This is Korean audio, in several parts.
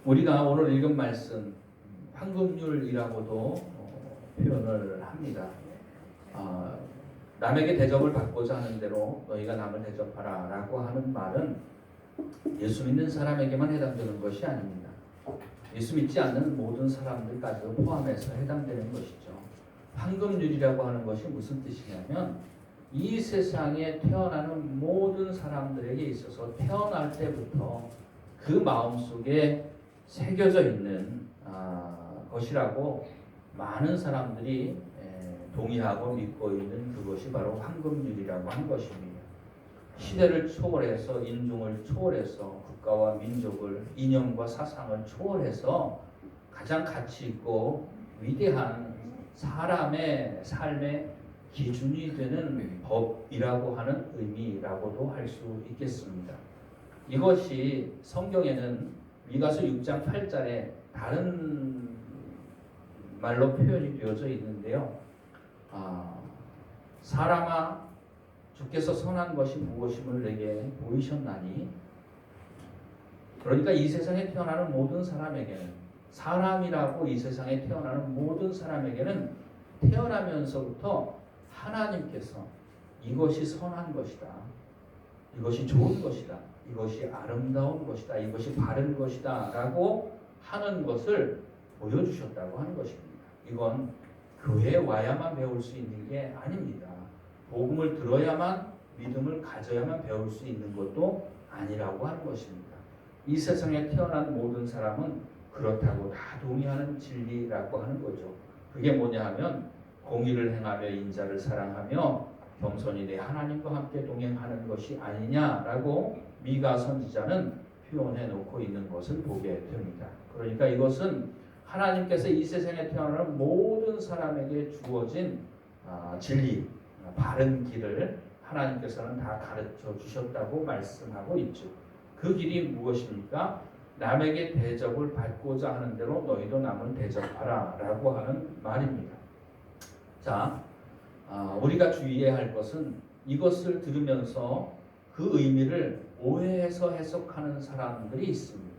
우리가 오늘 읽은 말씀 황금률이라고도 표현을 합니다. 남에게 대접을 받고자 하는 대로 너희가 남을 대접하라 라고 하는 말은 예수 믿는 사람에게만 해당되는 것이 아닙니다. 예수 믿지 않는 모든 사람들까지도 포함해서 해당되는 것이죠. 황금률이라고 하는 것이 무슨 뜻이냐면 이 세상에 태어나는 모든 사람들에게 있어서 태어날 때부터 그 마음속에 새겨져 있는 것이라고 많은 사람들이 동의하고 믿고 있는 그것이 바로 황금률이라고 하는 것입니다. 시대를 초월해서 인종을 초월해서 국가와 민족을 이념과 사상을 초월해서 가장 가치 있고 위대한 사람의 삶의 기준이 되는 법이라고 하는 의미라고도 할 수 있겠습니다. 이것이 성경에는 미가서 6장 8절에 다른 말로 표현이 되어져 있는데요. 사람아 주께서 선한 것이 무엇임을 내게 보이셨나니. 그러니까 이 세상에 태어나는 모든 사람에게는, 사람이라고 이 세상에 태어나는 모든 사람에게는 태어나면서부터 하나님께서 이것이 선한 것이다, 이것이 좋은 것이다, 이것이 아름다운 것이다, 이것이 바른 것이다 라고 하는 것을 보여주셨다고 하는 것입니다. 이건 교회에 와야만 배울 수 있는 게 아닙니다. 복음을 들어야만, 믿음을 가져야만 배울 수 있는 것도 아니라고 하는 것입니다. 이 세상에 태어난 모든 사람은 그렇다고 다 동의하는 진리라고 하는 거죠. 그게 뭐냐 하면 공의를 행하며 인자를 사랑하며 겸손히 내 하나님과 함께 동행하는 것이 아니냐라고 미가 선지자는 표현해 놓고 있는 것을 보게 됩니다. 그러니까 이것은 하나님께서 이 세상에 태어나는 모든 사람에게 주어진 진리, 바른 길을 하나님께서는 다 가르쳐 주셨다고 말씀하고 있죠. 그 길이 무엇입니까? 남에게 대접을 받고자 하는 대로 너희도 남을 대접하라 라고 하는 말입니다. 자, 우리가 주의해야 할 것은 이것을 들으면서 그 의미를 오해해서 해석하는 사람들이 있습니다.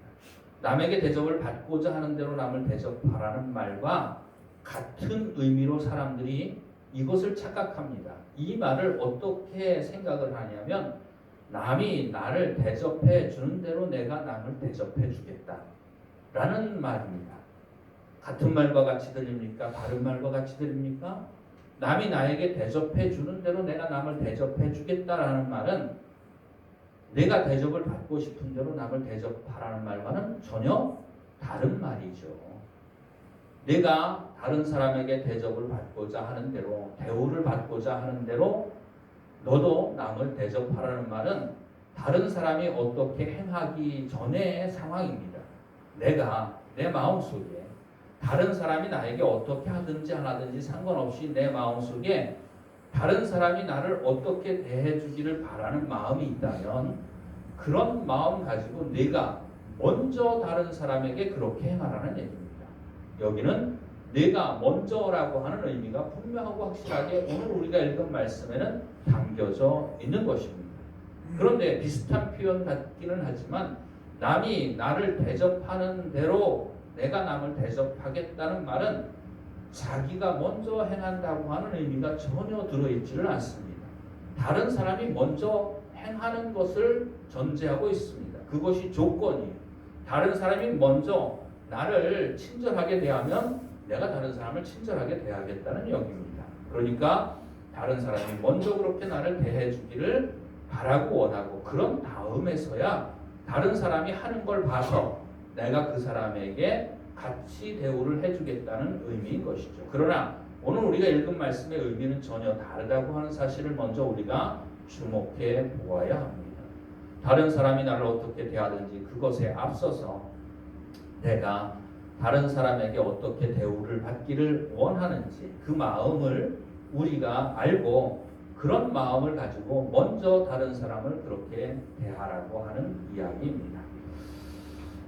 남에게 대접을 받고자 하는 대로 남을 대접하라는 말과 같은 의미로 사람들이 이것을 착각합니다. 이 말을 어떻게 생각을 하냐면 남이 나를 대접해 주는 대로 내가 남을 대접해 주겠다 라는 말입니다. 같은 말과 같이 들립니까? 다른 말과 같이 들립니까? 남이 나에게 대접해 주는 대로 내가 남을 대접해 주겠다라는 말은 내가 대접을 받고 싶은 대로 남을 대접하라는 말과는 전혀 다른 말이죠. 내가 다른 사람에게 대접을 받고자 하는 대로, 대우를 받고자 하는 대로 너도 남을 대접하라는 말은 다른 사람이 어떻게 행하기 전의 상황입니다. 내가 내 마음속에 다른 사람이 나에게 어떻게 하든지 안 하든지 상관없이 내 마음속에 다른 사람이 나를 어떻게 대해주기를 바라는 마음이 있다면 그런 마음 가지고 내가 먼저 다른 사람에게 그렇게 행하라는 얘기입니다. 여기는 내가 먼저라고 하는 의미가 분명하고 확실하게 오늘 우리가 읽은 말씀에는 담겨져 있는 것입니다. 그런데 비슷한 표현 같기는 하지만 남이 나를 대접하는 대로 내가 남을 대접하겠다는 말은 자기가 먼저 행한다고 하는 의미가 전혀 들어있지를 않습니다. 다른 사람이 먼저 행하는 것을 전제하고 있습니다. 그것이 조건이에요. 다른 사람이 먼저 나를 친절하게 대하면 내가 다른 사람을 친절하게 대하겠다는 얘기입니다. 그러니까 다른 사람이 먼저 그렇게 나를 대해주기를 바라고 원하고 그런 다음에서야 다른 사람이 하는 걸 봐서 내가 그 사람에게 같이 대우를 해주겠다는 의미인 것이죠. 그러나 오늘 우리가 읽은 말씀의 의미는 전혀 다르다고 하는 사실을 먼저 우리가 주목해 보아야 합니다. 다른 사람이 나를 어떻게 대하든지 그것에 앞서서 내가 다른 사람에게 어떻게 대우를 받기를 원하는지 그 마음을 우리가 알고 그런 마음을 가지고 먼저 다른 사람을 그렇게 대하라고 하는 이야기입니다.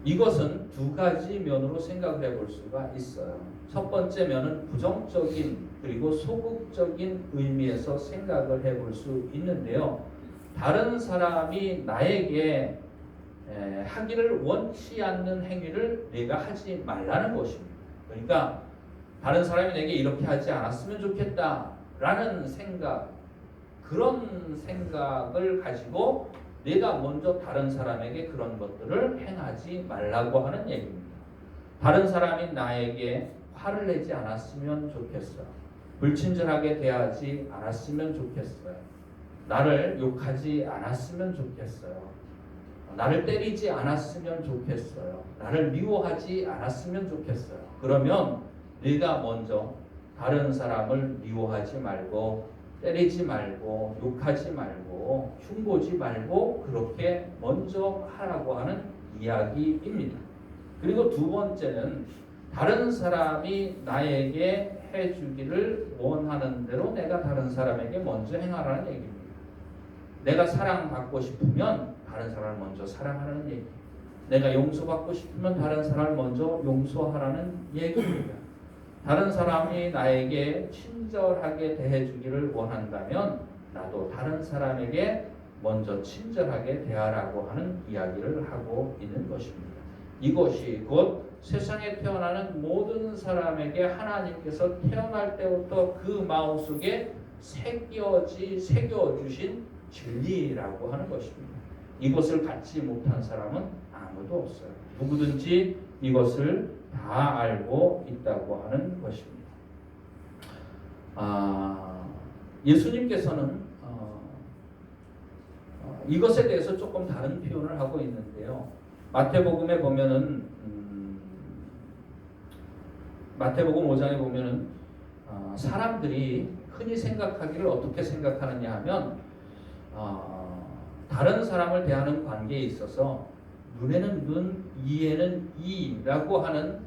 이것은 두 가지 면으로 생각을 해볼 수가 있어요. 첫 번째 면은 부정적인 그리고 소극적인 의미에서 생각을 해볼 수 있는데요. 다른 사람이 나에게 하기를 원치 않는 행위를 내가 하지 말라는 것입니다. 그러니까 다른 사람이 내게 이렇게 하지 않았으면 좋겠다라는 생각, 그런 생각을 가지고 내가 먼저 다른 사람에게 그런 것들을 행하지 말라고 하는 얘기입니다. 다른 사람이 나에게 화를 내지 않았으면 좋겠어요. 불친절하게 대하지 않았으면 좋겠어요. 나를 욕하지 않았으면 좋겠어요. 나를 때리지 않았으면 좋겠어요. 나를 미워하지 않았으면 좋겠어요. 그러면 네가 먼저 다른 사람을 미워하지 말고 때리지 말고 욕하지 말고 흉보지 말고 그렇게 먼저 하라고 하는 이야기입니다. 그리고 두 번째는 다른 사람이 나에게 해주기를 원하는 대로 내가 다른 사람에게 먼저 행하라는 얘기입니다. 내가 사랑받고 싶으면 다른 사람을 먼저 사랑하라는 얘기. 내가 용서받고 싶으면 다른 사람을 먼저 용서하라는 얘기입니다. 다른 사람이 나에게 친절하게 대해주기를 원한다면 나도 다른 사람에게 먼저 친절하게 대하라고 하는 이야기를 하고 있는 것입니다. 이것이 곧 세상에 태어나는 모든 사람에게 하나님께서 태어날 때부터 그 마음속에 새겨주신 진리라고 하는 것입니다. 이것을 갖지 못한 사람은 아무도 없어요. 누구든지 이것을 다 알고 있다고 하는 것입니다. 예수님께서는 이것에 대해서 조금 다른 표현을 하고 있는데요. 마태복음에 보면은 마태복음 5장에 보면은 사람들이 흔히 생각하기를 어떻게 생각하느냐 하면 다른 사람을 대하는 관계에 있어서 눈에는 눈, 이에는 이라고 하는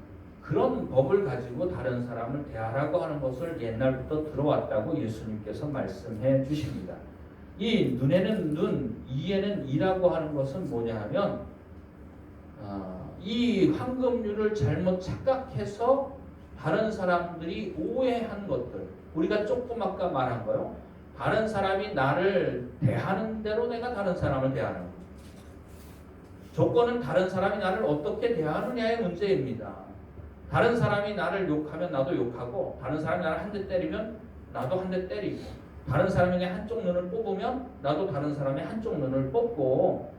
그런 법을 가지고 다른 사람을 대하라고 하는 것을 옛날부터 들어왔다고 예수님께서 말씀해 주십니다. 이 눈에는 눈, 이에는 이라고 하는 것은 뭐냐 하면 이 황금률을 잘못 착각해서 다른 사람들이 오해한 것들, 우리가 조금 아까 말한 거요. 다른 사람이 나를 대하는 대로 내가 다른 사람을 대하는 거예요. 조건은 다른 사람이 나를 어떻게 대하느냐의 문제입니다. 다른 사람이 나를 욕하면 나도 욕하고, 다른 사람이 나를 한 대 때리면 나도 한 대 때리고, 다른 사람에게 한쪽 눈을 뽑으면 나도 다른 사람의 한쪽 눈을 뽑고,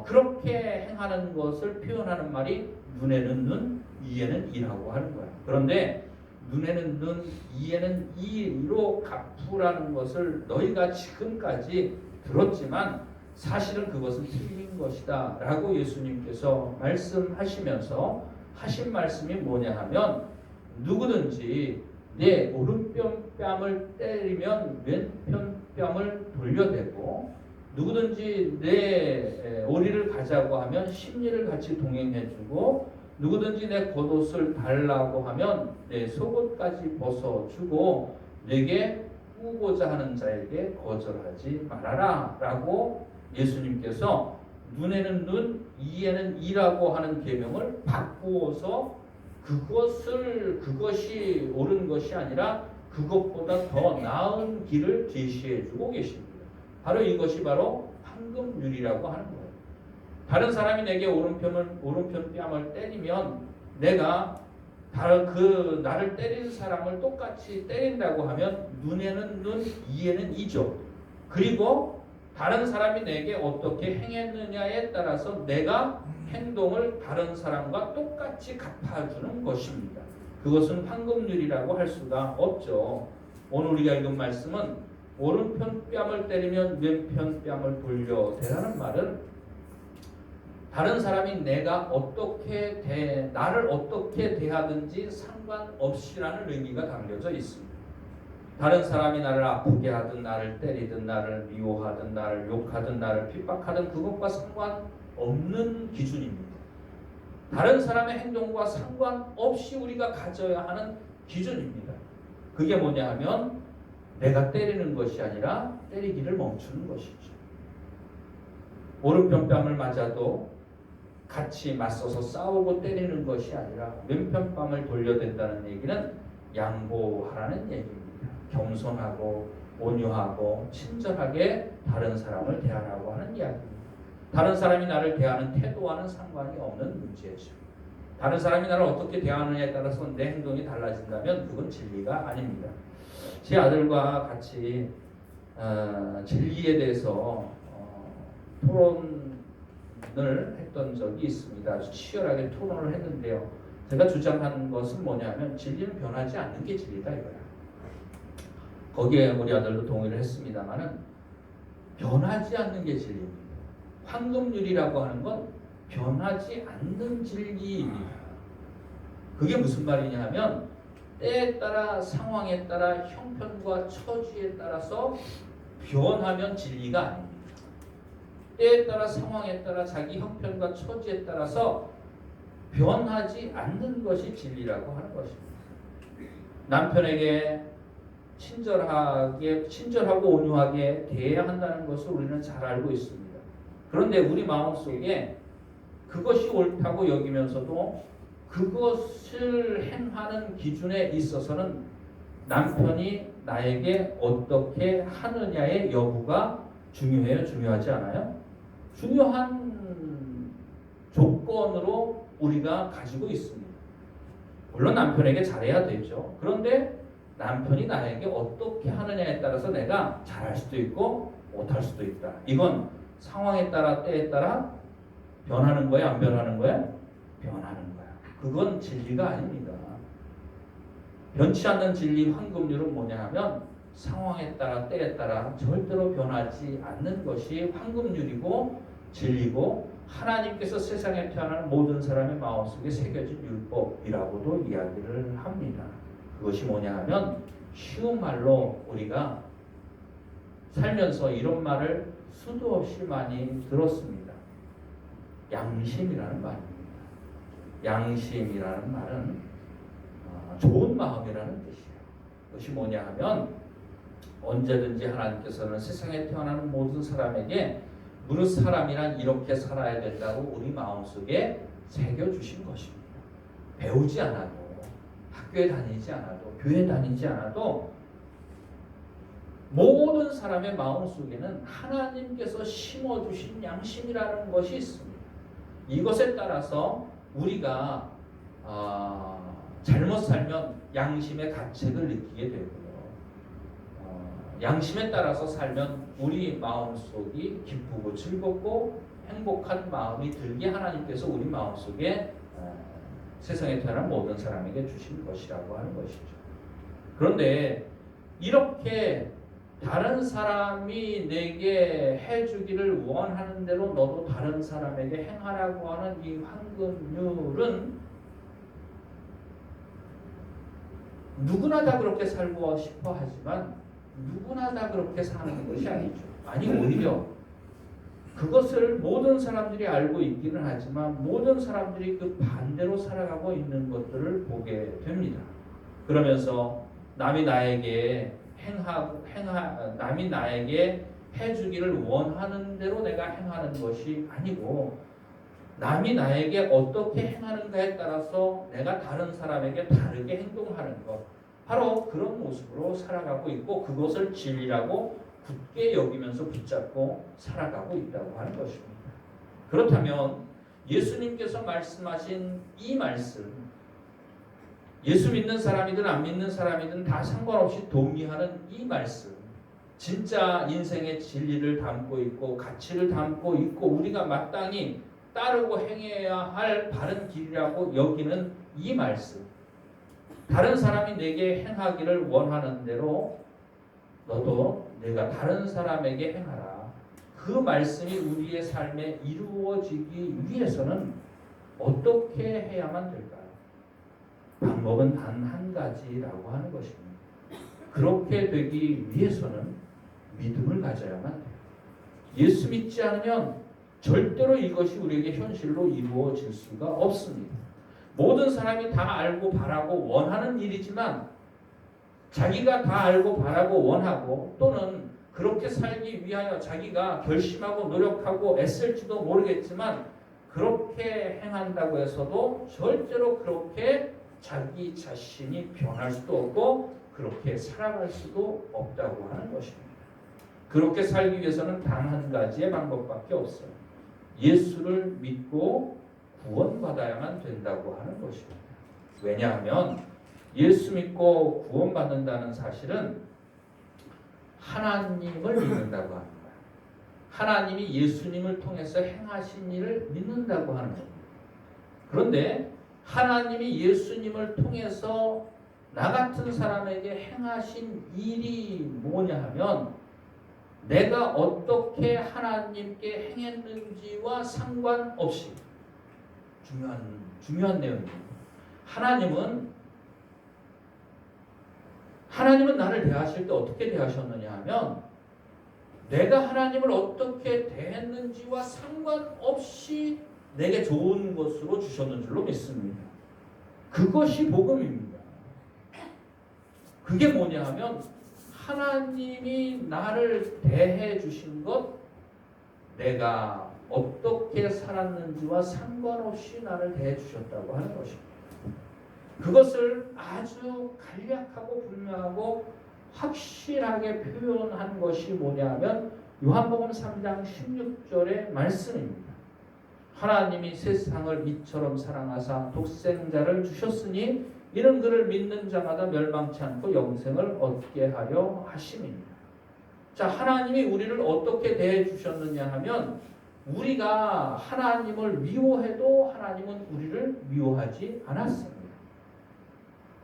그렇게 행하는 것을 표현하는 말이 눈에는 눈, 이에는 이라고 하는 거야. 그런데 눈에는 눈, 이에는 이로 갚으라는 것을 너희가 지금까지 들었지만 사실은 그것은 틀린 것이다 라고 예수님께서 말씀하시면서 하신 말씀이 뭐냐 하면 누구든지 내 오른뺨을 때리면 왼편 뺨을 돌려대고 누구든지 내 오리를 가자고 하면 십리를 같이 동행해주고 누구든지 내 겉옷을 달라고 하면 내 속옷까지 벗어주고 내게 꾸고자 하는 자에게 거절하지 말아라 라고 예수님께서 눈에는 눈, 이에는 이라고 하는 계명을 바꾸어서 그것이 옳은 것이 아니라 그것보다 더 나은 길을 제시해주고 계십니다. 바로 이것이 바로 황금률이라고 하는 거예요. 다른 사람이 내게 오른편 뺨을 때리면 내가 나를 때린 사람을 똑같이 때린다고 하면 눈에는 눈, 이에는 이죠. 그리고 다른 사람이 내게 어떻게 행했느냐에 따라서 내가 행동을 다른 사람과 똑같이 갚아주는 것입니다. 그것은 황금률이라고 할 수가 없죠. 오늘 우리가 읽은 말씀은 오른편 뺨을 때리면 왼편 뺨을 돌려대라는 말은 다른 사람이 나를 어떻게 대하든지 상관없이라는 의미가 담겨져 있습니다. 다른 사람이 나를 아프게 하든 나를 때리든 나를 미워하든 나를 욕하든 나를 핍박하든 그것과 상관없는 기준입니다. 다른 사람의 행동과 상관없이 우리가 가져야 하는 기준입니다. 그게 뭐냐 하면 내가 때리는 것이 아니라 때리기를 멈추는 것이죠. 오른편 뺨을 맞아도 같이 맞서서 싸우고 때리는 것이 아니라 왼편 뺨을 돌려댄다는 얘기는 양보하라는 얘기입니다. 겸손하고 온유하고 친절하게 다른 사람을 대하라고 하는 이야기입니다. 다른 사람이 나를 대하는 태도와는 상관이 없는 문제죠. 다른 사람이 나를 어떻게 대하느냐에 따라서 내 행동이 달라진다면 그건 진리가 아닙니다. 제 아들과 같이 진리에 대해서 토론을 했던 적이 있습니다. 아주 치열하게 토론을 했는데요. 제가 주장한 것은 뭐냐면 진리는 변하지 않는 게 진리다 이거야. 거기에 우리 아들도 동의를 했습니다만은 변하지 않는 게 진리입니다. 황금률이라고 하는 건 변하지 않는 진리입니다. 그게 무슨 말이냐 하면 때에 따라 상황에 따라 형편과 처지에 따라서 변하면 진리가 아닙니다. 때에 따라 상황에 따라 자기 형편과 처지에 따라서 변하지 않는 것이 진리라고 하는 것입니다. 남편에게 친절하고 온유하게 대해야 한다는 것을 우리는 잘 알고 있습니다. 그런데 우리 마음속에 그것이 옳다고 여기면서도 그것을 행하는 기준에 있어서는 남편이 나에게 어떻게 하느냐의 여부가 중요해요? 중요하지 않아요? 중요한 조건으로 우리가 가지고 있습니다. 물론 남편에게 잘해야 되죠. 그런데 남편이 나에게 어떻게 하느냐에 따라서 내가 잘할 수도 있고 못할 수도 있다. 이건 상황에 따라 때에 따라 변하는 거야, 안 변하는 거야? 변하는 거야. 그건 진리가 아닙니다. 변치 않는 진리 황금률은 뭐냐 하면 상황에 따라 때에 따라 절대로 변하지 않는 것이 황금률이고 진리고 하나님께서 세상에 태어나는 모든 사람의 마음속에 새겨진 율법이라고도 이야기를 합니다. 그것이 뭐냐 하면 쉬운 말로 우리가 살면서 이런 말을 수도 없이 많이 들었습니다. 양심이라는 말입니다. 양심이라는 말은 좋은 마음이라는 뜻이에요. 그것이 뭐냐 하면 언제든지 하나님께서는 세상에 태어나는 모든 사람에게 무릇 사람이란 이렇게 살아야 된다고 우리 마음속에 새겨주신 것입니다. 배우지 않아도 학교에 다니지 않아도 교회 다니지 않아도 모든 사람의 마음속에는 하나님께서 심어주신 양심이라는 것이 있습니다. 이것에 따라서 우리가 잘못 살면 양심의 가책을 느끼게 되고요. 양심에 따라서 살면 우리 마음속이 기쁘고 즐겁고 행복한 마음이 들게 하나님께서 우리 마음속에 세상에 태어난 모든 사람에게 주신 것이라고 하는 것이죠. 그런데 이렇게 다른 사람이 내게 해주기를 원하는 대로 너도 다른 사람에게 행하라고 하는 이 황금률은 누구나 다 그렇게 살고 싶어 하지만 누구나 다 그렇게 사는 것이 아니죠. 아니 오히려 그것을 모든 사람들이 알고 있기는 하지만 모든 사람들이 그 반대로 살아가고 있는 것들을 보게 됩니다. 그러면서 남이 나에게 남이 나에게 해주기를 원하는 대로 내가 행하는 것이 아니고 남이 나에게 어떻게 행하는가에 따라서 내가 다른 사람에게 다르게 행동하는 것, 바로 그런 모습으로 살아가고 있고 그것을 진리라고 굳게 여기면서 붙잡고 살아가고 있다고 하는 것입니다. 그렇다면 예수님께서 말씀하신 이 말씀, 예수 믿는 사람이든 안 믿는 사람이든 다 상관없이 동의하는 이 말씀, 진짜 인생의 진리를 담고 있고 가치를 담고 있고 우리가 마땅히 따르고 행해야 할 바른 길이라고 여기는 이 말씀, 다른 사람이 내게 행하기를 원하는 대로 너도 내가 다른 사람에게 행하라. 그 말씀이 우리의 삶에 이루어지기 위해서는 어떻게 해야만 될까요? 방법은 단 한 가지라고 하는 것입니다. 그렇게 되기 위해서는 믿음을 가져야만 돼요. 예수 믿지 않으면 절대로 이것이 우리에게 현실로 이루어질 수가 없습니다. 모든 사람이 다 알고 바라고 원하는 일이지만 자기가 다 알고 바라고 원하고 또는 그렇게 살기 위하여 자기가 결심하고 노력하고 애쓸지도 모르겠지만 그렇게 행한다고 해서도 절대로 그렇게 자기 자신이 변할 수도 없고 그렇게 살아갈 수도 없다고 하는 것입니다. 그렇게 살기 위해서는 단 한 가지의 방법밖에 없어요. 예수를 믿고 구원받아야만 된다고 하는 것입니다. 왜냐하면 예수 믿고 구원받는다는 사실은 하나님을 믿는다고 합니다. 하나님이 예수님을 통해서 행하신 일을 믿는다고 하는 겁니다. 그런데 하나님이 예수님을 통해서 나 같은 사람에게 행하신 일이 뭐냐 하면 내가 어떻게 하나님께 행했는지와 상관없이 중요한 내용입니다. 하나님은 나를 대하실 때 어떻게 대하셨느냐 하면 내가 하나님을 어떻게 대했는지와 상관없이 내게 좋은 것으로 주셨는 줄로 믿습니다. 그것이 복음입니다. 그게 뭐냐 하면 하나님이 나를 대해 주신 것, 내가 어떻게 살았는지와 상관없이 나를 대해 주셨다고 하는 것입니다. 그것을 아주 간략하고 분명하고 확실하게 표현한 것이 뭐냐 하면 요한복음 3장 16절의 말씀입니다. 하나님이 세상을 이처럼 사랑하사 독생자를 주셨으니 이는 그를 믿는 자마다 멸망치 않고 영생을 얻게 하려 하심입니다. 자, 하나님이 우리를 어떻게 대해 주셨느냐 하면 우리가 하나님을 미워해도 하나님은 우리를 미워하지 않았습니다.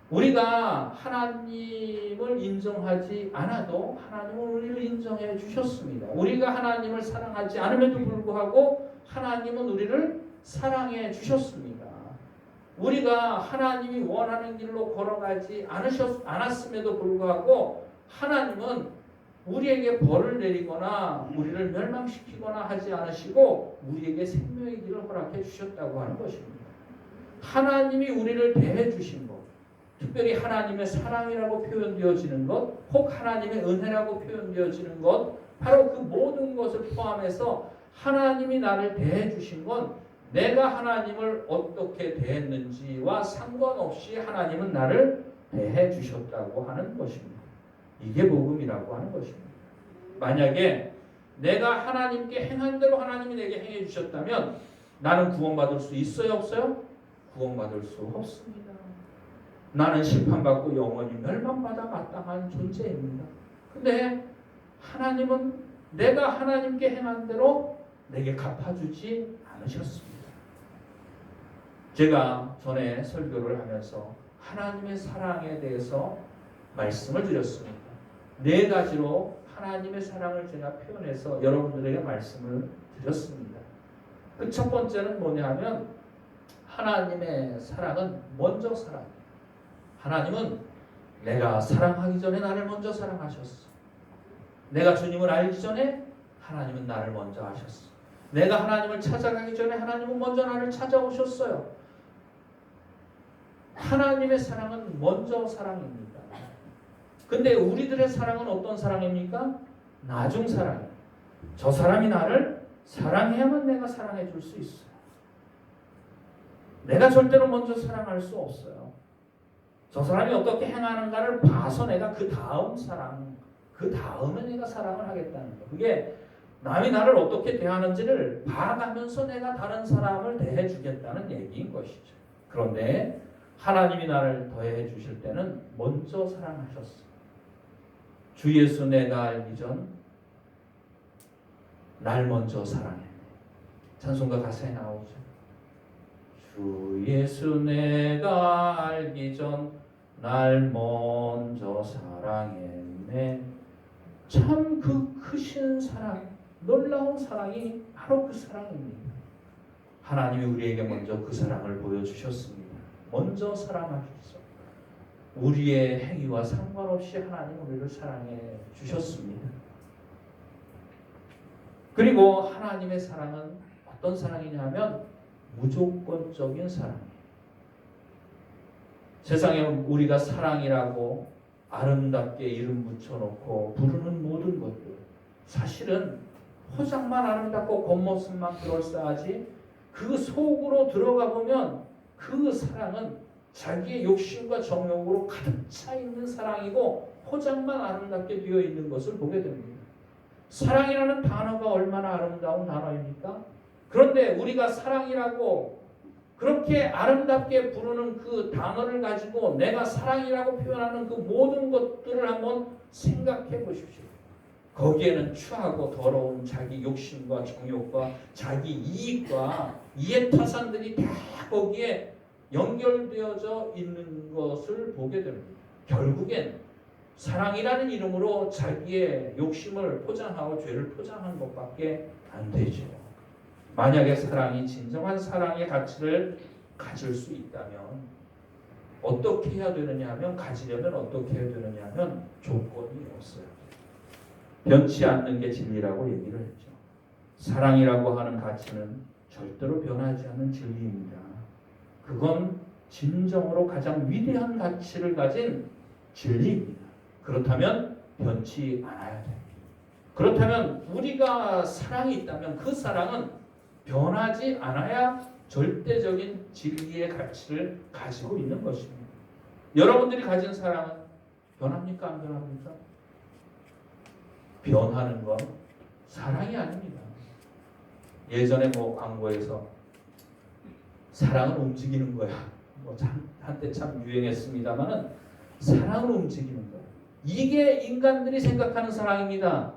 우리가 하나님을 인정하지 않아도 하나님은 우리를 인정해 주셨습니다. 우리가 하나님을 사랑하지 않음에도 불구하고 하나님은 우리를 사랑해 주셨습니다. 우리가 하나님이 원하는 길로 걸어가지 않았음에도 불구하고 하나님은 우리에게 벌을 내리거나 우리를 멸망시키거나 하지 않으시고 우리에게 생명의 길을 허락해 주셨다고 하는 것입니다. 하나님이 우리를 대해 주신 것, 특별히 하나님의 사랑이라고 표현되어지는 것, 혹 하나님의 은혜라고 표현되어지는 것, 바로 그 모든 것을 포함해서 하나님이 나를 대해 주신 건 내가 하나님을 어떻게 대했는지와 상관없이 하나님은 나를 대해 주셨다고 하는 것입니다. 이게 복음이라고 하는 것입니다. 만약에 내가 하나님께 행한 대로 하나님이 내게 행해 주셨다면 나는 구원받을 수 있어요, 없어요? 구원받을 수 없습니다. 나는 심판받고 영원히 멸망받아 마땅한 존재입니다. 근데 하나님은 내가 하나님께 행한 대로 내게 갚아주지 않으셨습니다. 제가 전에 설교를 하면서 하나님의 사랑에 대해서 말씀을 드렸습니다. 4가지로 하나님의 사랑을 제가 표현해서 여러분들에게 말씀을 드렸습니다. 그 첫 번째는 뭐냐 하면 하나님의 사랑은 먼저 사랑입니다. 하나님은 내가 사랑하기 전에 나를 먼저 사랑하셨어. 내가 주님을 알기 전에 하나님은 나를 먼저 아셨어. 내가 하나님을 찾아가기 전에 하나님은 먼저 나를 찾아오셨어요. 하나님의 사랑은 먼저 사랑입니다. 근데 우리들의 사랑은 어떤 사랑입니까? 나중 사랑이에요. 저 사람이 나를 사랑해야만 내가 사랑해 줄 수 있어요. 내가 절대로 먼저 사랑할 수 없어요. 저 사람이 어떻게 행하는가를 봐서 내가 그 다음에 내가 사랑을 하겠다는 거. 그게 남이 나를 어떻게 대하는지를 봐가면서 내가 다른 사람을 대해 주겠다는 얘기인 것이죠. 그런데 하나님이 나를 더해 주실 때는 먼저 사랑하셨어. 주 예수 내가 알기 전 날 먼저 사랑했네. 찬송가 가사에 나오죠. 주 예수 내가 알기 전 날 먼저 사랑했네. 참 그 크신 사랑, 놀라운 사랑이 바로 그 사랑입니다. 하나님이 우리에게 먼저 그 사랑을 보여주셨습니다. 먼저 사랑하셨어. 우리의 행위와 상관없이 하나님 우리를 사랑해 주셨습니다. 그리고 하나님의 사랑은 어떤 사랑이냐면 무조건적인 사랑이에요. 세상에 우리가 사랑이라고 아름답게 이름 붙여놓고 부르는 모든 것들 사실은 포장만 아름답고 겉모습만 그럴싸하지 그 속으로 들어가 보면 그 사랑은 자기의 욕심과 정욕으로 가득 차 있는 사랑이고 포장만 아름답게 되어 있는 것을 보게 됩니다. 사랑이라는 단어가 얼마나 아름다운 단어입니까? 그런데 그런데 우리가 사랑이라고 그렇게 아름답게 부르는 그 단어를 가지고 내가 사랑이라고 표현하는 그 모든 것들을 한번 생각해 보십시오. 거기에는 추하고 더러운 자기 욕심과 정욕과 자기 이익과 이해 타산들이 다 거기에 연결되어져 있는 것을 보게 됩니다. 결국엔 사랑이라는 이름으로 자기의 욕심을 포장하고 죄를 포장한 것밖에 안 되죠. 만약에 사랑이 진정한 사랑의 가치를 가질 수 있다면 어떻게 해야 되느냐 하면 가지려면 어떻게 해야 되느냐 하면 조건이 없어요. 변치 않는 게 진리라고 얘기를 했죠. 사랑이라고 하는 가치는 절대로 변하지 않는 진리입니다. 그건 진정으로 가장 위대한 가치를 가진 진리입니다. 그렇다면 변치 않아야 됩니다. 그렇다면 우리가 사랑이 있다면 그 사랑은 변하지 않아야 절대적인 진리의 가치를 가지고 있는 것입니다. 여러분들이 가진 사랑은 변합니까? 안 변합니까? 변하는 건 사랑이 아닙니다. 예전에 광고에서 사랑은 움직이는 거야. 한때 참 유행했습니다만은 사랑은 움직이는 거야. 이게 인간들이 생각하는 사랑입니다.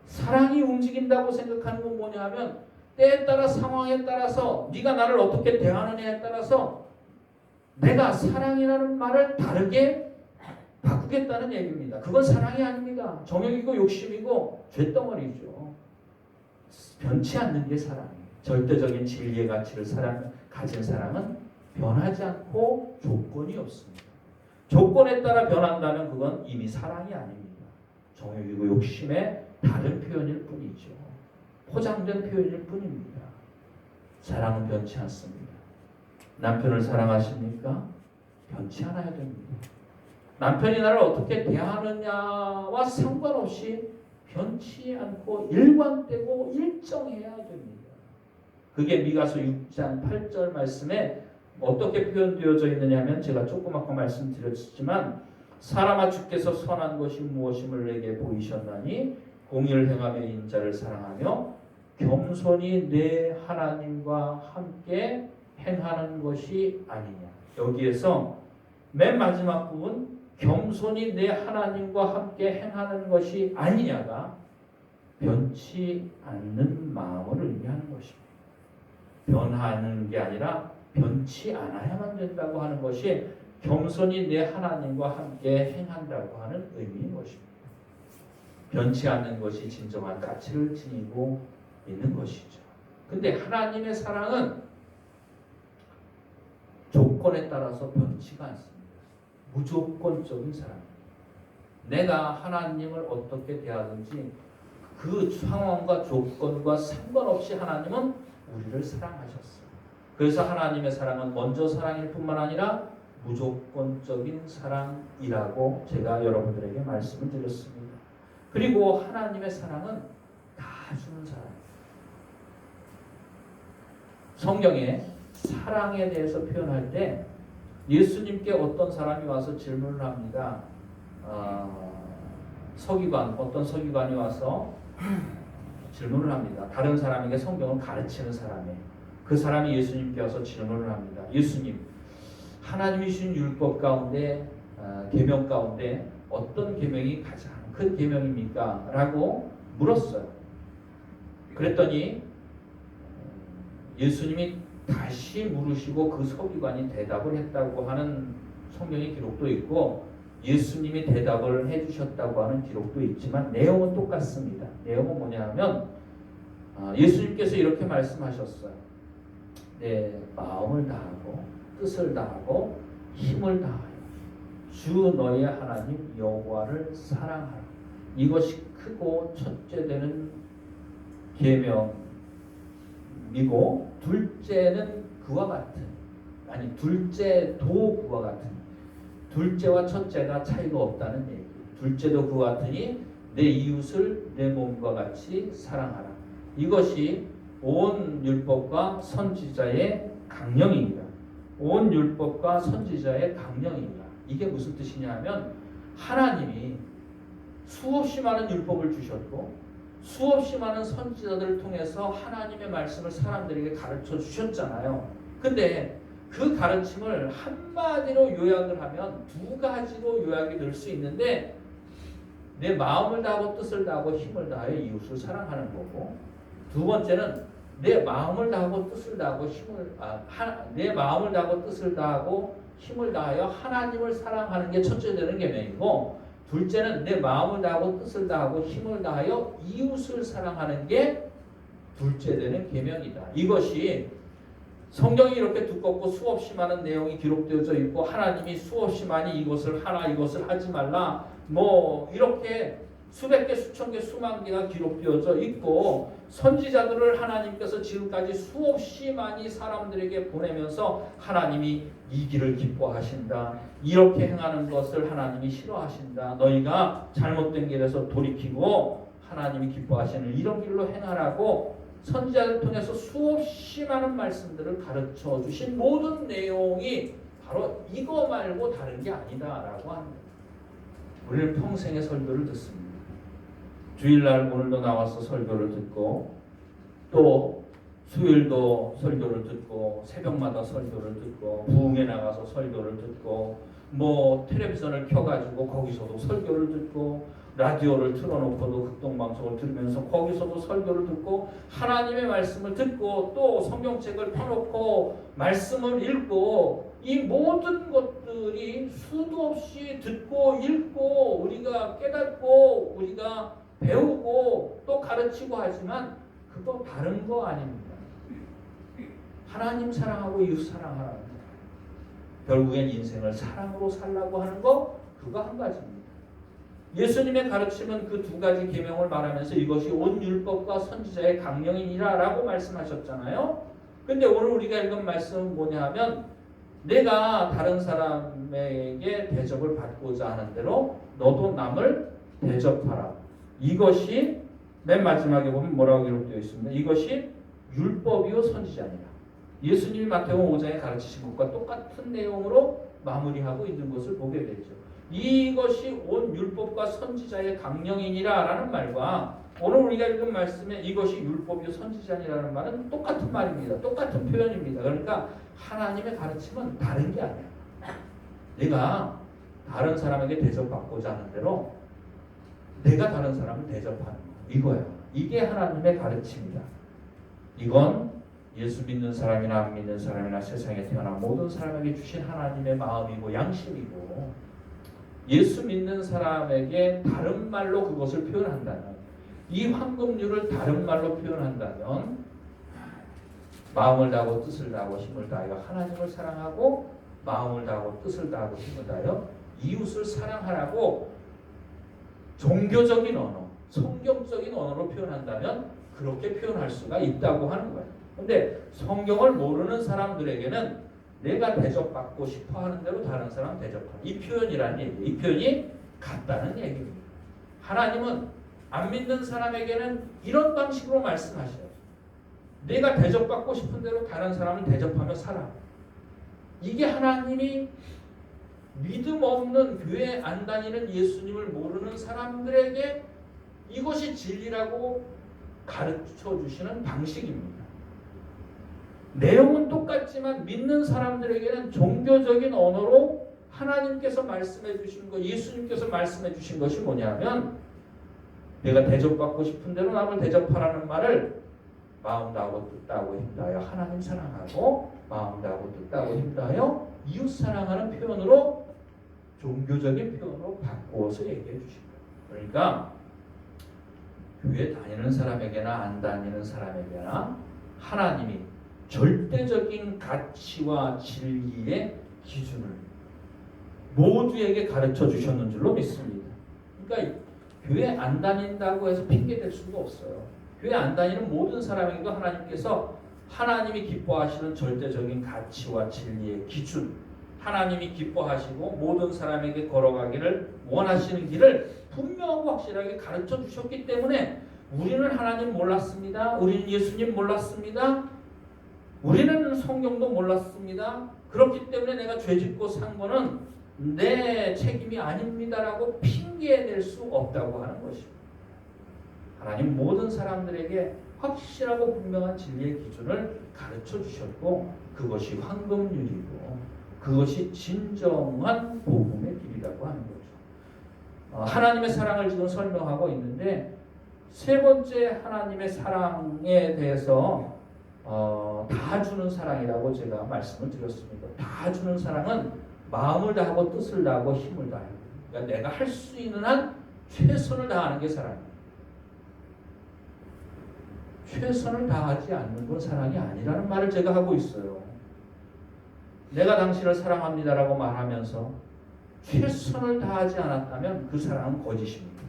사랑이 움직인다고 생각하는 건 뭐냐 하면 때에 따라 상황에 따라서 네가 나를 어떻게 대하느냐에 따라서 내가 사랑이라는 말을 다르게 바꾸겠다는 얘기입니다. 그건 사랑이 아닙니다. 정욕이고 욕심이고 죄덩어리죠. 변치 않는 게 사랑이에요. 절대적인 진리의 가치를 가진 사랑은 변하지 않고 조건이 없습니다. 조건에 따라 변한다면 그건 이미 사랑이 아닙니다. 정욕이고 욕심의 다른 표현일 뿐이죠. 포장된 표현일 뿐입니다. 사랑은 변치 않습니다. 남편을 사랑하십니까? 변치 않아야 됩니다. 남편이 나를 어떻게 대하느냐와 상관없이 변치 않고 일관되고 일정해야 됩니다. 그게 미가서 6장 8절 말씀에 어떻게 표현되어져 있느냐면 제가 조그맣게 말씀드렸지만 사람아 주께서 선한 것이 무엇임을 내게 보이셨나니 공의를 행하며 인자를 사랑하며 겸손히 내 하나님과 함께 행하는 것이 아니냐. 여기에서 맨 마지막 부분 겸손히 내 하나님과 함께 행하는 것이 아니냐가 변치 않는 마음을 의미하는 것입니다. 변하는 게 아니라 변치 않아야만 된다고 하는 것이 겸손히 내 하나님과 함께 행한다고 하는 의미인 것입니다. 변치 않는 것이 진정한 가치를 지니고 있는 것이죠. 근데 하나님의 사랑은 조건에 따라서 변치가 않습니다. 무조건적인 사랑입니다. 내가 하나님을 어떻게 대하든지 그 상황과 조건과 상관없이 하나님은 우리를 사랑하셨어요. 그래서 하나님의 사랑은 먼저 사랑일 뿐만 아니라 무조건적인 사랑이라고 제가 여러분들에게 말씀을 드렸습니다. 그리고 하나님의 사랑은 다 주는 사랑입니다. 성경에 사랑에 대해서 표현할 때 예수님께 어떤 사람이 와서 질문을 합니다. 어떤 서기관이 와서 질문을 합니다. 다른 사람에게 성경을 가르치는 사람이에요. 그 사람이 예수님께 와서 질문을 합니다. 예수님, 하나님이 주신 율법 가운데 계명 가운데 어떤 계명이 가장 큰 계명입니까? 라고 물었어요. 그랬더니 예수님이 다시 물으시고 그 서기관이 대답을 했다고 하는 성경의 기록도 있고 예수님이 대답을 해주셨다고 하는 기록도 있지만 내용은 똑같습니다. 내용은 뭐냐면 예수님께서 이렇게 말씀하셨어요. 내 마음을 다하고 뜻을 다하고 힘을 다하여 주 너의 하나님 여호와를 사랑하라. 이것이 크고 첫째 되는 계명이고 둘째는 그와 같은 둘째도 그와 같은 둘째와 첫째가 차이가 없다는 얘기. 둘째도 그와 같으니 내 이웃을 내 몸과 같이 사랑하라. 이것이 온 율법과 선지자의 강령입니다. 온 율법과 선지자의 강령입니다. 이게 무슨 뜻이냐 하면 하나님이 수없이 많은 율법을 주셨고 수없이 많은 선지자들을 통해서 하나님의 말씀을 사람들에게 가르쳐 주셨잖아요. 근데 그 가르침을 한마디로 요약을 하면 두 가지로 요약이 될 수 있는데, 내 마음을 다하고 뜻을 다하고 힘을 다하여 이웃을 사랑하는 거고, 두 번째는 내 마음을 다하고 뜻을 다하고 내 마음을 다하고 뜻을 다하고 힘을 다하여 하나님을 사랑하는 게 첫째 되는 계명이고, 둘째는 내 마음을 다하고 뜻을 다하고 힘을 다하여 이웃을 사랑하는 게 둘째 되는 계명이다. 이것이 성경이 이렇게 두껍고 수없이 많은 내용이 기록되어져 있고, 하나님이 수없이 많이 이것을 하라 이것을 하지 말라 뭐 이렇게 수백 개 수천 개 수만 개가 기록되어져 있고, 선지자들을 하나님께서 지금까지 수없이 많이 사람들에게 보내면서 하나님이 이 길을 기뻐하신다, 이렇게 행하는 것을 하나님이 싫어하신다, 너희가 잘못된 길에서 돌이키고 하나님이 기뻐하시는 이런 길로 행하라고 선지자를 통해서 수없이 많은 말씀들을 가르쳐 주신 모든 내용이 바로 이거 말고 다른 게 아니다라고 합니다. 우리는 평생의 설교를 듣습니다. 주일날 오늘도 나와서 설교를 듣고, 또 수요일도 설교를 듣고, 새벽마다 설교를 듣고, 부흥에 나가서 설교를 듣고, 뭐 텔레비전을 켜가지고 거기서도 설교를 듣고, 라디오를 틀어놓고도 극동방송을 들으면서 거기서도 설교를 듣고, 하나님의 말씀을 듣고, 또 성경책을 펴놓고 말씀을 읽고, 이 모든 것들이 수도 없이 듣고 읽고 우리가 깨닫고 우리가 배우고 또 가르치고 하지만 그거 다른 거 아닙니다. 하나님 사랑하고 이웃 사랑하라는 거. 결국엔 인생을 사랑으로 살라고 하는 거, 그거 한 가지입니다. 예수님의 가르침은 그 두 가지 계명을 말하면서 이것이 온 율법과 선지자의 강령이니라 라고 말씀하셨잖아요. 근데 오늘 우리가 읽은 말씀은 뭐냐 하면, 내가 다른 사람에게 대접을 받고자 하는 대로 너도 남을 대접하라. 이것이 맨 마지막에 보면 뭐라고 기록되어 있습니다. 이것이 율법이요 선지자니라. 예수님이 마태복음 5장에 가르치신 것과 똑같은 내용으로 마무리하고 있는 것을 보게 되죠. 이것이 온 율법과 선지자의 강령이니라 라는 말과 오늘 우리가 읽은 말씀에 이것이 율법이요 선지자니라는 말은 똑같은 말입니다. 똑같은 표현입니다. 그러니까 하나님의 가르침은 다른 게 아니야. 내가 다른 사람에게 대접받고자 하는 대로 내가 다른 사람을 대접하는 거, 이거예요. 이게 하나님의 가르침이다. 이건 예수 믿는 사람이나 안 믿는 사람이나 세상에 태어난 모든 사람에게 주신 하나님의 마음이고 양심이고, 예수 믿는 사람에게 다른 말로 그것을 표현한다면, 이 황금률을 다른 말로 표현한다면, 마음을 다하고 뜻을 다하고 힘을 다하여 하나님을 사랑하고, 마음을 다하고 뜻을 다하고 힘을 다하여 이웃을 사랑하라고 종교적인 언어, 성경적인 언어로 표현한다면 그렇게 표현할 수가 있다고 하는 거예요. 근데 성경을 모르는 사람들에게는 내가 대접받고 싶어 하는 대로 다른 사람 대접하는 이 표현이라는 얘기예요. 이 표현이 같다는 얘기입니다. 하나님은 안 믿는 사람에게는 이런 방식으로 말씀하셔요. 내가 대접받고 싶은 대로 다른 사람을 대접하며 살아. 이게 하나님이 믿음 없는 교회 안 다니는 예수님을 모르는 사람들에게 이것이 진리라고 가르쳐 주시는 방식입니다. 내용은 똑같지만 믿는 사람들에게는 종교적인 언어로 하나님께서 말씀해 주신 것, 예수님께서 말씀해 주신 것이 뭐냐면, 내가 대접받고 싶은 대로 남을 대접하라는 말을 마음 다하고 뜻 다하고 힘 다하여 하나님 사랑하고, 마음 다하고 뜻 다하고 힘 다하여 이웃 사랑하는 표현으로, 종교적인 표현으로 바꾸어서 얘기해 주신 거예요. 그러니까 교회 다니는 사람에게나 안 다니는 사람에게나 하나님이 절대적인 가치와 진리의 기준을 모두에게 가르쳐 주셨는 줄로 믿습니다. 그러니까 교회 안 다닌다고 해서 핑계 댈 수가 없어요. 교회 안 다니는 모든 사람에게도 하나님께서 하나님이 기뻐하시는 절대적인 가치와 진리의 기준, 하나님이 기뻐하시고 모든 사람에게 걸어가기를 원하시는 길을 분명하고 확실하게 가르쳐 주셨기 때문에 우리는 하나님 몰랐습니다. 우리는 예수님 몰랐습니다. 우리는 성경도 몰랐습니다. 그렇기 때문에 내가 죄짓고 산 거는 내 책임이 아닙니다라고 핑계낼 수 없다고 하는 것입니다. 하나님 모든 사람들에게 확실하고 분명한 진리의 기준을 가르쳐 주셨고 그것이 황금률이고 그것이 진정한 복음의 길이라고 하는 거죠. 하나님의 사랑을 지금 설명하고 있는데 세 번째 하나님의 사랑에 대해서 다 주는 사랑이라고 제가 말씀을 드렸습니다. 다 주는 사랑은 마음을 다하고 뜻을 다하고 힘을 다하고 그러니까 내가 할 수 있는 한 최선을 다하는 게 사랑입니다. 최선을 다하지 않는 건 사랑이 아니라는 말을 제가 하고 있어요. 내가 당신을 사랑합니다라고 말하면서 최선을 다하지 않았다면 그 사랑은 거짓입니다.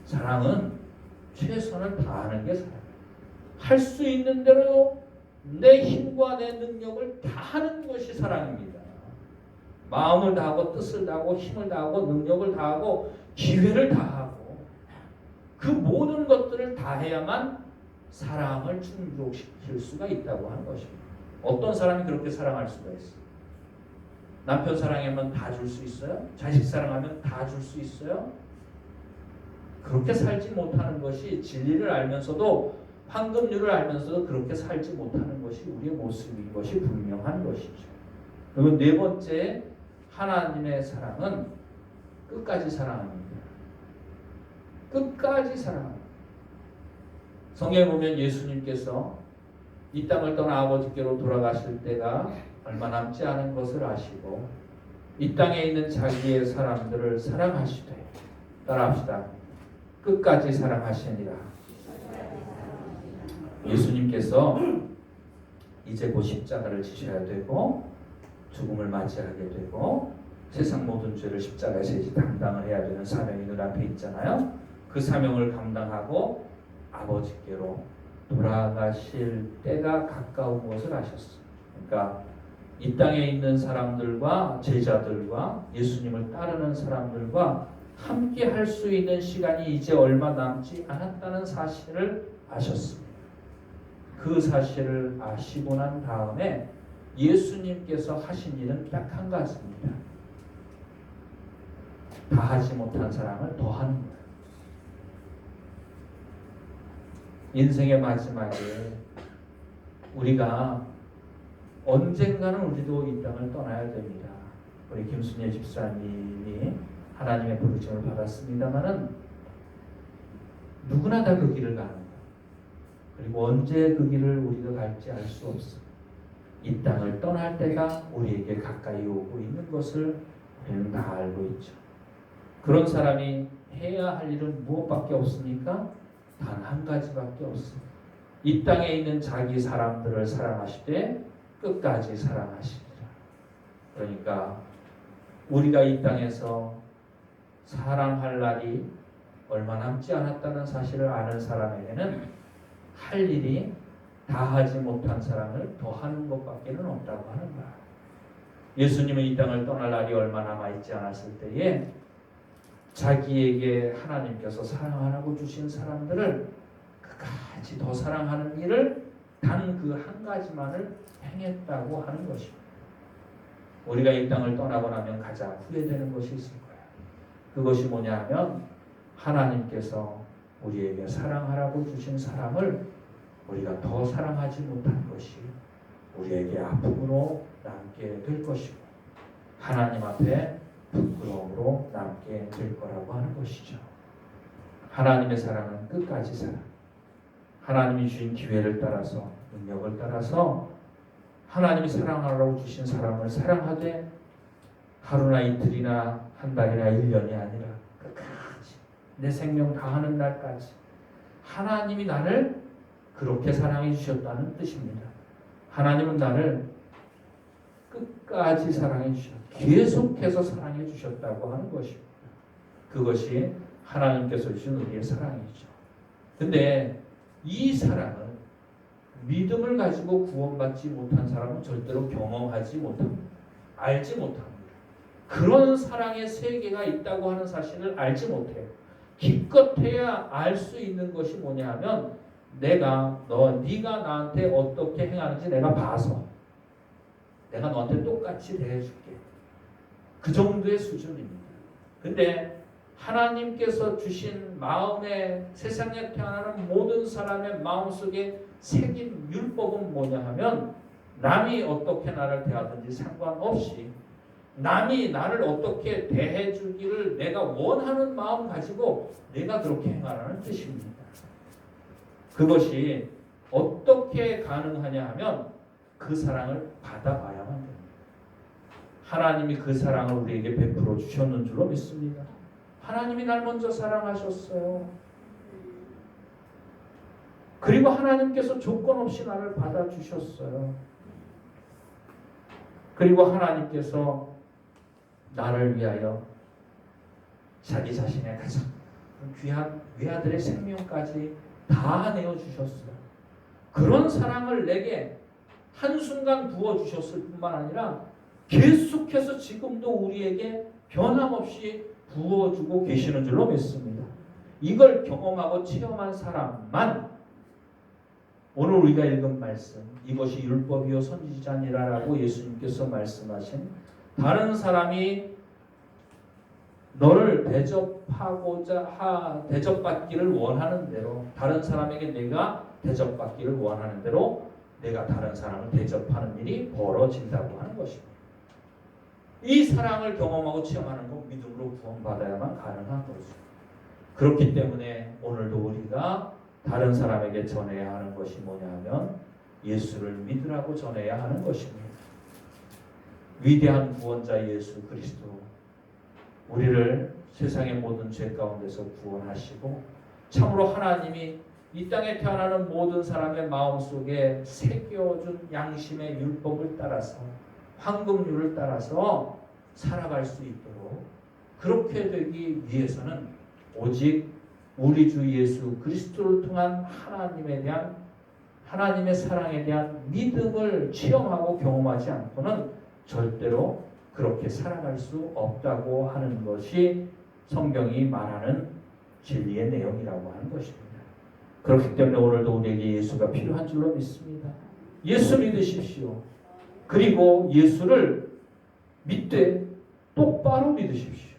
사랑은 최선을 다하는 게 사랑이에요. 할 수 있는 대로 내 힘과 내 능력을 다하는 것이 사랑입니다. 마음을 다하고 뜻을 다하고 힘을 다하고 능력을 다하고 기회를 다하고 그 모든 것들을 다해야만 사랑을 충족시킬 수가 있다고 하는 것입니다. 어떤 사람이 그렇게 사랑할 수가 있어요? 남편 사랑하면 다 줄 수 있어요? 자식 사랑하면 다 줄 수 있어요? 그렇게 살지 못하는 것이 진리를 알면서도 황금률을 알면서도 그렇게 살지 못하는 것이 우리의 모습인 것이 분명한 것이죠. 그리고 네 번째 하나님의 사랑은 끝까지 사랑합니다. 끝까지 사랑합니다. 성경에 보면 예수님께서 이 땅을 떠나 아버지께로 돌아가실 때가 얼마 남지 않은 것을 아시고 이 땅에 있는 자기의 사람들을 사랑하시되 따라합시다. 끝까지 사랑하시니라. 예수님께서 이제 곧 십자가를 지셔야 되고 죽음을 맞이하게 되고 세상 모든 죄를 십자가에서 이제 담당을 해야 되는 사명이 눈앞에 있잖아요. 그 사명을 감당하고 아버지께로 돌아가실 때가 가까운 것을 아셨어요. 그러니까 이 땅에 있는 사람들과 제자들과 예수님을 따르는 사람들과 함께 할 수 있는 시간이 이제 얼마 남지 않았다는 사실을 아셨습니다. 그 사실을 아시고 난 다음에 예수님께서 하신 일은 딱 한 가지입니다. 다 하지 못한 사랑을 더 하는 거예요. 인생의 마지막에 우리가 언젠가는 우리도 이 땅을 떠나야 됩니다. 우리 김순예 집사님이 하나님의 부르심을 받았습니다마는 누구나 다 그 길을 가는 거예요. 그리고 언제 그 길을 우리가 갈지 알 수 없어요. 이 땅을 떠날 때가 우리에게 가까이 오고 있는 것을 우리는 다 알고 있죠. 그런 사람이 해야 할 일은 무엇밖에 없습니까? 단 한 가지밖에 없습니다. 이 땅에 있는 자기 사람들을 사랑하시되 끝까지 사랑하시리라. 그러니까 우리가 이 땅에서 사랑할 날이 얼마 남지 않았다는 사실을 아는 사람에게는 할 일이 다하지 못한 사랑을 더하는 것밖에는 없다고 하는 거야. 예수님은 이 땅을 떠날 날이 얼마 남아있지 않았을 때에 자기에게 하나님께서 사랑하라고 주신 사람들을 끝까지 더 사랑하는 일을 단 그 한 가지만을 행했다고 하는 것입니다. 우리가 이 땅을 떠나고 나면 가장 후회되는 것이 있을 거예요. 그것이 뭐냐 하면 하나님께서 우리에게 사랑하라고 주신 사람을 우리가 더 사랑하지 못한 것이 우리에게 아픔으로 남게 될 것이고 하나님 앞에 부끄러움으로 남게 될 거라고 하는 것이죠. 하나님의 사랑은 끝까지 사랑. 하나님이 주신 기회를 따라서 능력을 따라서 하나님이 사랑하라고 주신 사람을 사랑하되 하루나 이틀이나 한 달이나 1년이 아니라 끝까지 내 생명 다하는 날까지 하나님이 나를 그렇게 사랑해 주셨다는 뜻입니다. 하나님은 나를 끝까지 사랑해 주셨다. 계속해서 사랑해 주셨다고 하는 것입니다. 그것이 하나님께서 주신 우리의 사랑이죠. 근데 이 사랑은 믿음을 가지고 구원받지 못한 사람은 절대로 경험하지 못합니다. 알지 못합니다. 그런 사랑의 세계가 있다고 하는 사실을 알지 못해요. 기껏해야 알 수 있는 것이 뭐냐 하면 네가 나한테 어떻게 행하는지 내가 봐서 내가 너한테 똑같이 대해줄게. 그 정도의 수준입니다. 근데 하나님께서 주신 마음에 세상에 태어나는 모든 사람의 마음속에 새긴 율법은 뭐냐 하면 남이 어떻게 나를 대하든지 상관없이 남이 나를 어떻게 대해주기를 내가 원하는 마음 가지고 내가 그렇게 행하라는 뜻입니다. 그것이 어떻게 가능하냐 하면 그 사랑을 받아봐야만 됩니다. 하나님이 그 사랑을 우리에게 베풀어 주셨는 줄로 믿습니다. 하나님이 날 먼저 사랑하셨어요. 그리고 하나님께서 조건 없이 나를 받아주셨어요. 그리고 하나님께서 나를 위하여 자기 자신의 가장 귀한 외아들의 생명까지 다 내어주셨어요. 그런 사랑을 내게 한순간 부어주셨을 뿐만 아니라 계속해서 지금도 우리에게 변함없이 부어주고 계시는 줄로 믿습니다. 이걸 경험하고 체험한 사람만 오늘 우리가 읽은 말씀, 이것이 율법이요 선지자니라라고 예수님께서 말씀하신 다른 사람이 너를 대접받기를 원하는 대로, 다른 사람에게 내가 대접받기를 원하는 대로 내가 다른 사람을 대접하는 일이 벌어진다고 하는 것입니다. 이 사랑을 경험하고 체험하는 건 믿음으로 구원받아야만 가능한 것이죠. 그렇기 때문에 오늘도 우리가 다른 사람에게 전해야 하는 것이 뭐냐 하면 예수를 믿으라고 전해야 하는 것입니다. 위대한 구원자 예수 그리스도, 우리를 세상의 모든 죄 가운데서 구원하시고 참으로 하나님이 이 땅에 태어나는 모든 사람의 마음속에 새겨준 양심의 율법을 따라서 황금률을 따라서 살아갈 수 있도록 그렇게 되기 위해서는 오직 우리 주 예수 그리스도를 통한 하나님의 사랑에 대한 믿음을 체험하고 경험하지 않고는 절대로 그렇게 살아갈 수 없다고 하는 것이 성경이 말하는 진리의 내용이라고 하는 것입니다. 그렇기 때문에 오늘도 우리에게 예수가 필요한 줄로 믿습니다. 예수 믿으십시오. 그리고 예수를 믿되 똑바로 믿으십시오.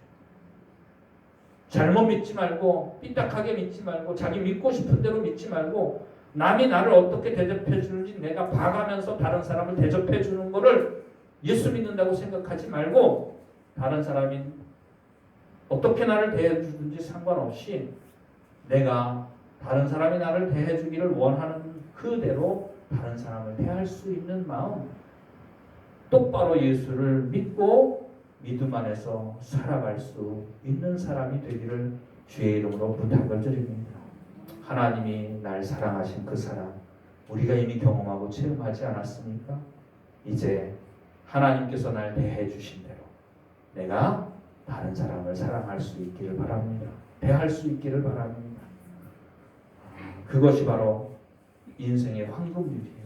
잘못 믿지 말고 삐딱하게 믿지 말고 자기 믿고 싶은 대로 믿지 말고 남이 나를 어떻게 대접해 주는지 내가 봐가면서 다른 사람을 대접해 주는 거를 예수 믿는다고 생각하지 말고 다른 사람이 어떻게 나를 대해 주든지 상관없이 내가 다른 사람이 나를 대해 주기를 원하는 그대로 다른 사람을 대할 수 있는 마음, 똑바로 예수를 믿고 믿음 안에서 살아갈 수 있는 사람이 되기를 주의 이름으로 부탁을 드립니다. 하나님이 날 사랑하신 그 사랑, 우리가 이미 경험하고 체험하지 않았습니까? 이제 하나님께서 날 대해 주신 대로 내가 다른 사람을 사랑할 수 있기를 바랍니다. 대할 수 있기를 바랍니다. 그것이 바로 인생의 황금률이에요.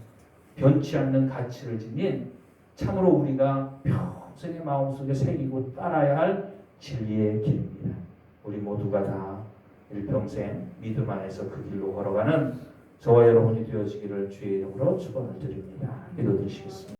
변치 않는 가치를 지닌 참으로 우리가 평생의 마음속에 새기고 따라야 할 진리의 길입니다. 우리 모두가 다 일평생 믿음 안에서 그 길로 걸어가는 저와 여러분이 되어지기를 주의 이름으로 축원을 드립니다. 기도드리시겠습니다.